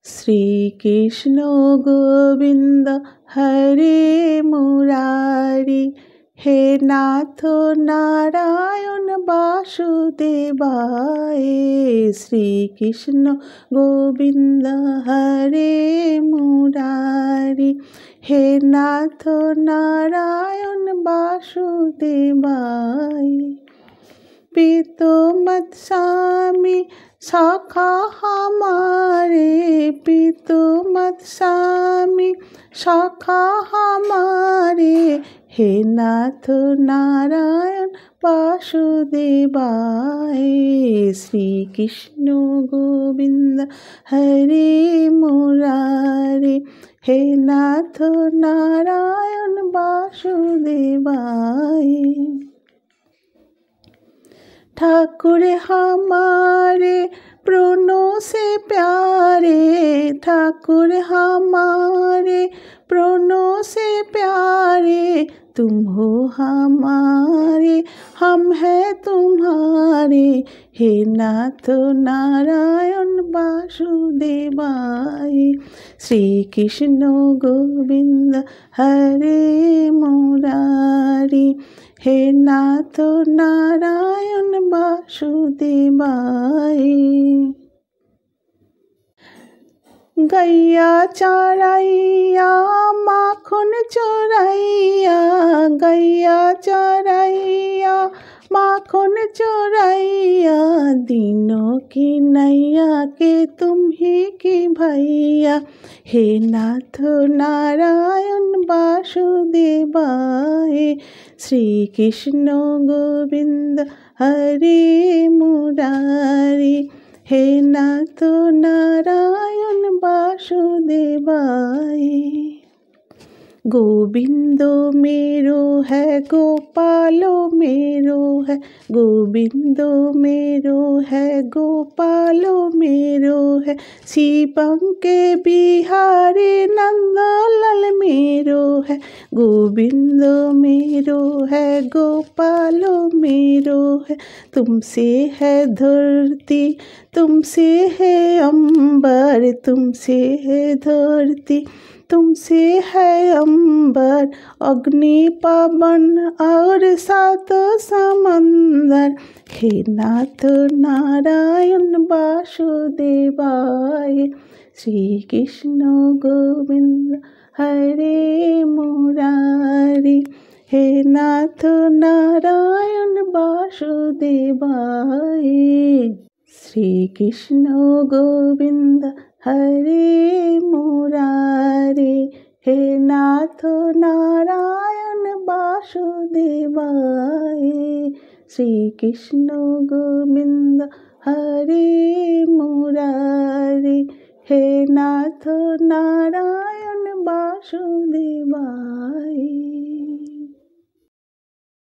Sri Krishna Govinda Hare Murari He Natho Narayan Vasudevaya Sri Krishna Govinda Hare Murari He Natho Narayan Vasudevaya पीतो मत स्वामी शाखा हमारे पीतो मत स्वामी शाखा हमारे हे नाथ नारायण वासुदेवाय श्री कृष्ण गोविंद हरे मुरारे हे नाथ नारायण वासुदेवाय ठाकुर हमारे प्राणों से प्यारे ठाकुर हमारे प्राणों से प्यारे तुम हो हमारे हम हैं तुम्हारे हे नाथ नारायण वासुदेवाय श्री कृष्ण गोविंद हरे मुरारी हे नाथ नारायण वासुदेवाय गैया चराइया माखन चोराइया गैया चराइया माखन चोराइया दिनों की नैया के तुम ही की भैया हे नाथ नारायण वासुदेवाय श्री कृष्ण गोविंद हरे मुरारी हे नाथ नारायण वासुदेवाय गोविंदो मेरो है गोपालो मेरो है गोविंदो मेरो है गोपालो मेरो है शिवं के बिहारी नंदलाल मेरो है गोविंदो मेरो है गोपालो मेरो है तुमसे है धरती तुमसे है अंबर तुमसे है धरती तुमसे है अंबर अग्नि पवन और सात समंदर हे नाथ नारायण वासुदेवाय श्री कृष्ण गोविंद हरे मुरारी हे नाथ नारायण वासुदेवाय श्री कृष्ण गोविंद हरे मुरारी हे नाथ नारायण वासुदेवाय श्री कृष्ण गोविंद हरे मुरारी हे नाथ नारायण वासुदेवाय।